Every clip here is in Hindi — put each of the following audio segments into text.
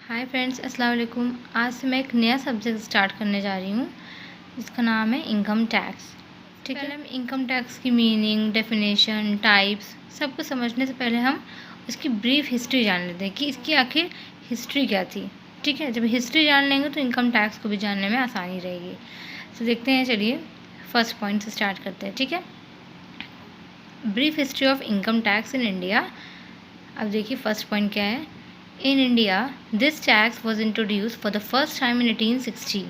हाय फ्रेंड्स, अस्सलाम वालेकुम। आज से मैं एक नया सब्जेक्ट स्टार्ट करने जा रही हूँ जिसका नाम है इनकम टैक्स। ठीक है, हम इनकम टैक्स की मीनिंग, डेफिनेशन, टाइप्स सब कुछ समझने से पहले हम इसकी ब्रीफ हिस्ट्री जान लेते हैं कि इसकी आखिर हिस्ट्री क्या थी। ठीक है, जब हिस्ट्री जान लेंगे तो इनकम टैक्स को भी जानने में आसानी रहेगी। तो देखते हैं, चलिए फर्स्ट पॉइंट से स्टार्ट करते हैं। ठीक है, brief history of income tax in India. अब देखिए फर्स्ट पॉइंट क्या है। In India, this tax was introduced for the first time in 1860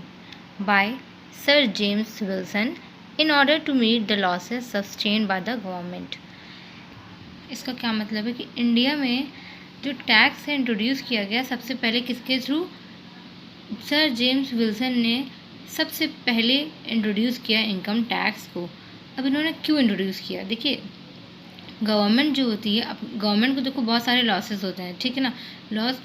by Sir James Wilson in order to meet the losses sustained by the government. इसका क्या मतलब है कि इंडिया में जो टैक्स है इंट्रोड्यूस किया गया सबसे पहले किसके थ्रू? सर जेम्स विल्सन ने सबसे पहले इंट्रोड्यूस किया इनकम टैक्स को। अब इन्होंने क्यों इंट्रोड्यूस किया? देखिए, गवर्नमेंट जो होती है, अब गवर्नमेंट को देखो बहुत सारे लॉसेस होते हैं, ठीक है ना,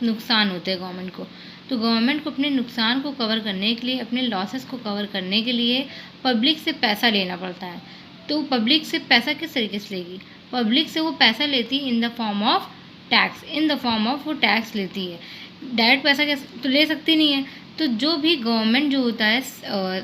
नुकसान होते हैं गवर्नमेंट को। तो गवर्नमेंट को अपने नुकसान को कवर करने के लिए, अपने लॉसेस को कवर करने के लिए पब्लिक से पैसा लेना पड़ता है। तो पब्लिक से पैसा किस तरीके से लेगी? पब्लिक से वो पैसा लेती है in the form of tax, in the form of वो टैक्स लेती है। डायरेक्ट पैसा कैसे तो ले सकती नहीं है। तो जो भी गवर्नमेंट जो होता है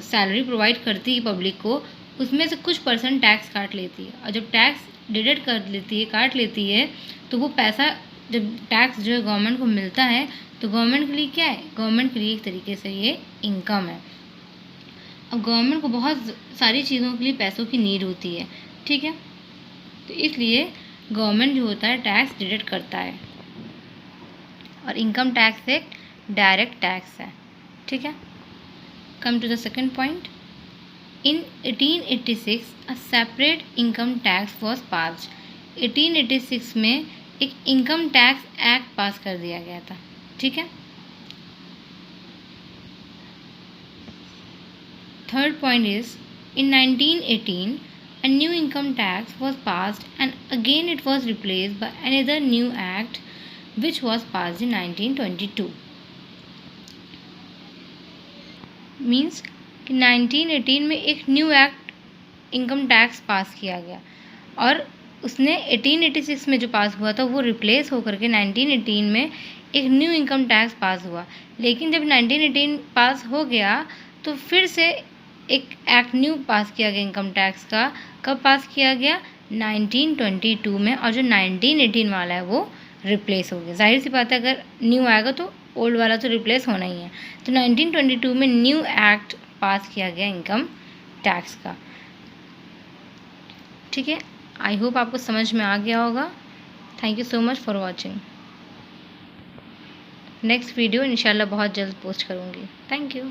सैलरी प्रोवाइड करती है पब्लिक को, उसमें से कुछ परसेंट टैक्स काट लेती है। और जब टैक्स डिडक्ट कर लेती है, काट लेती है, तो वो पैसा जब टैक्स जो है गवर्नमेंट को मिलता है, तो गवर्नमेंट के लिए क्या है? गवर्नमेंट के लिए एक तरीके से ये इनकम है। अब गवर्नमेंट को बहुत सारी चीज़ों के लिए पैसों की नीड होती है, ठीक है, तो इसलिए गवर्नमेंट जो होता है टैक्स डिडक्ट करता है। और इनकम टैक्स एक डायरेक्ट टैक्स है। ठीक है, come to the second point. In 1886 a separate income tax was passed. 1886 में एक इनकम टैक्स एक्ट पास कर दिया गया था। ठीक है, third point is in 1918 a new income tax was passed and again it was replaced by another new act which was passed in 1922. Means कि 1918 में एक न्यू एक्ट इनकम टैक्स पास किया गया और उसने 1886 में जो पास हुआ था वो रिप्लेस होकर के 1918 में एक न्यू इनकम टैक्स पास हुआ। लेकिन जब 1918 पास हो गया तो फिर से एक एक्ट न्यू पास किया गया इनकम टैक्स का। कब पास किया गया? 1922 में। और जो 1918 वाला है वो रिप्लेस हो गया। जाहिर सी बात है, अगर न्यू आएगा तो ओल्ड वाला तो रिप्लेस होना ही है। तो 1922 में न्यू एक्ट पास किया गया इनकम टैक्स का। ठीक है, आई होप आपको समझ में आ गया होगा। Thank you so much for watching. Next video इंशाल्लाह बहुत जल्द पोस्ट करूँगी। Thank you.